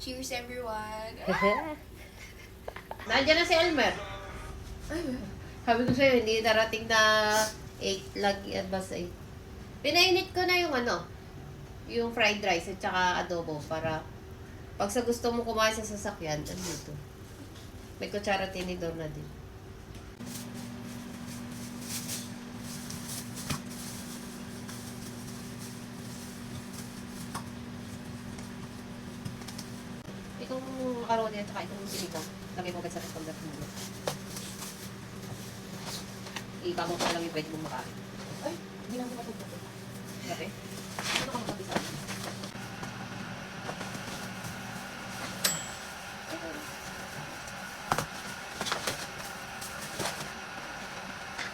Cheers, everyone! Nandiyan na si Elmer. Sabi ko sa'yo, hindi darating na 8 lagi at basta 8. Pinainit ko na yung fried rice at saka adobo para pag sa gusto mo kumain sa sasakyan, dito. May kutsara tinidor na din. Itong macaroni at saka itong sinigang, lagay mo agad sa restaurant mo. Ikaw mo pa lang yung pwede mong makain. Ay, hindi lang ako pagkakas. Gabi? Ano ka makapisa?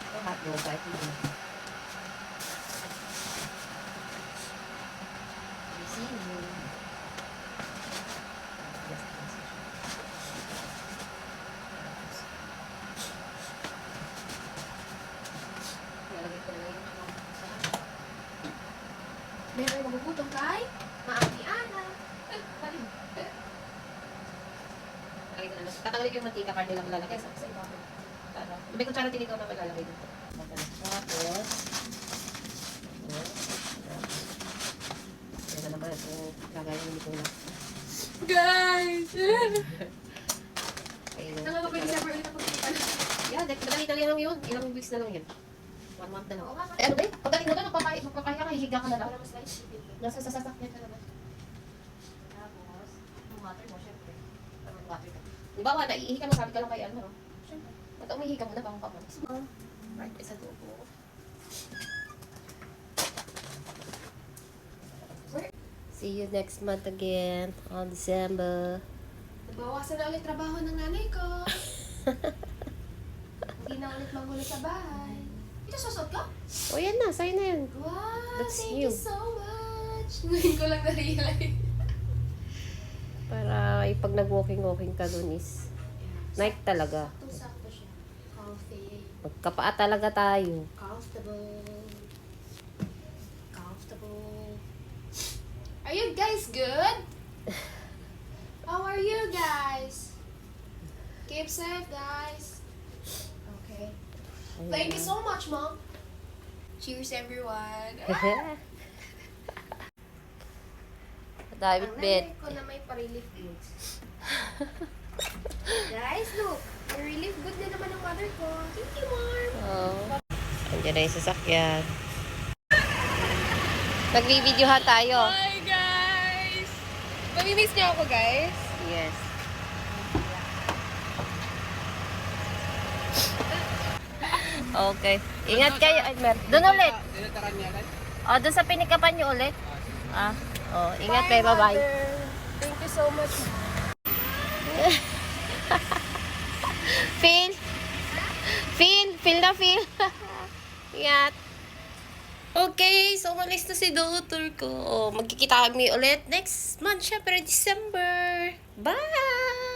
Ito hotdog, kahit hindi. Meron magugutong kay Maami Ana. Tatanggalin ko yung mantika, karne lang lalagay sa ibabaw. May kutsara tinito na malalagay dito. Tapos, yan na naman ito. Lagayin dito na. Guys! Ayun. Saan ba pwede separate ulit ang pagkita? Yan, madali-dali lang yun. Ilang weeks na lang yan. 1 month na lang. Oo nga. Eh, ano ba eh? Pagdating mo doon, magpapahinga ka, hihiga ka na lang. Wala mas light shipping. Nasa sasakyan ka naman. Tapos, yung water mo, syempre. Parang water ka. Di ba, naiihi ka, masabi ka lang kay ano, no? Syempre. Ba't umihi ka muna bago ka malis? Right, isa tubo. See you next month again on December. Nabawasan na ulit trabaho ng nanay ko. Hindi na ulit manggulo sa bahay. Ito susot ka? O yan na, sa'yo na yan. Wow, That's thank new. you so much. Ngayon ko lang na-realize. Para pag nag-walking-walking ka dun is night talaga. Sakto siya. Coffee. Magkapaa talaga tayo. Comfortable. Comfortable. Are you guys good? How are you guys? Keep safe, guys. Okay. Thank you so much, Mom. Cheers, everyone. David Ang bed. nanay ko na may pa-relief goods. Guys, look. May relief good na naman ang mother ko. Thank you, Mom. Oh. Andiyan na yung sasakyan. Nag-videohan tayo. Hi, guys! Mamimiss niyo ako, guys? Yes. Okay. Ingat kayo, Elmer. Doon ulit. O, doon sa pinikapan nyo ulit. Ingat kayo. Bye-bye. Mother. Thank you so much. Feel. Feel na feel. Ingat. Okay, so umalis na si daughter ko. Magkikita kami ulit next month, syempre December. Bye!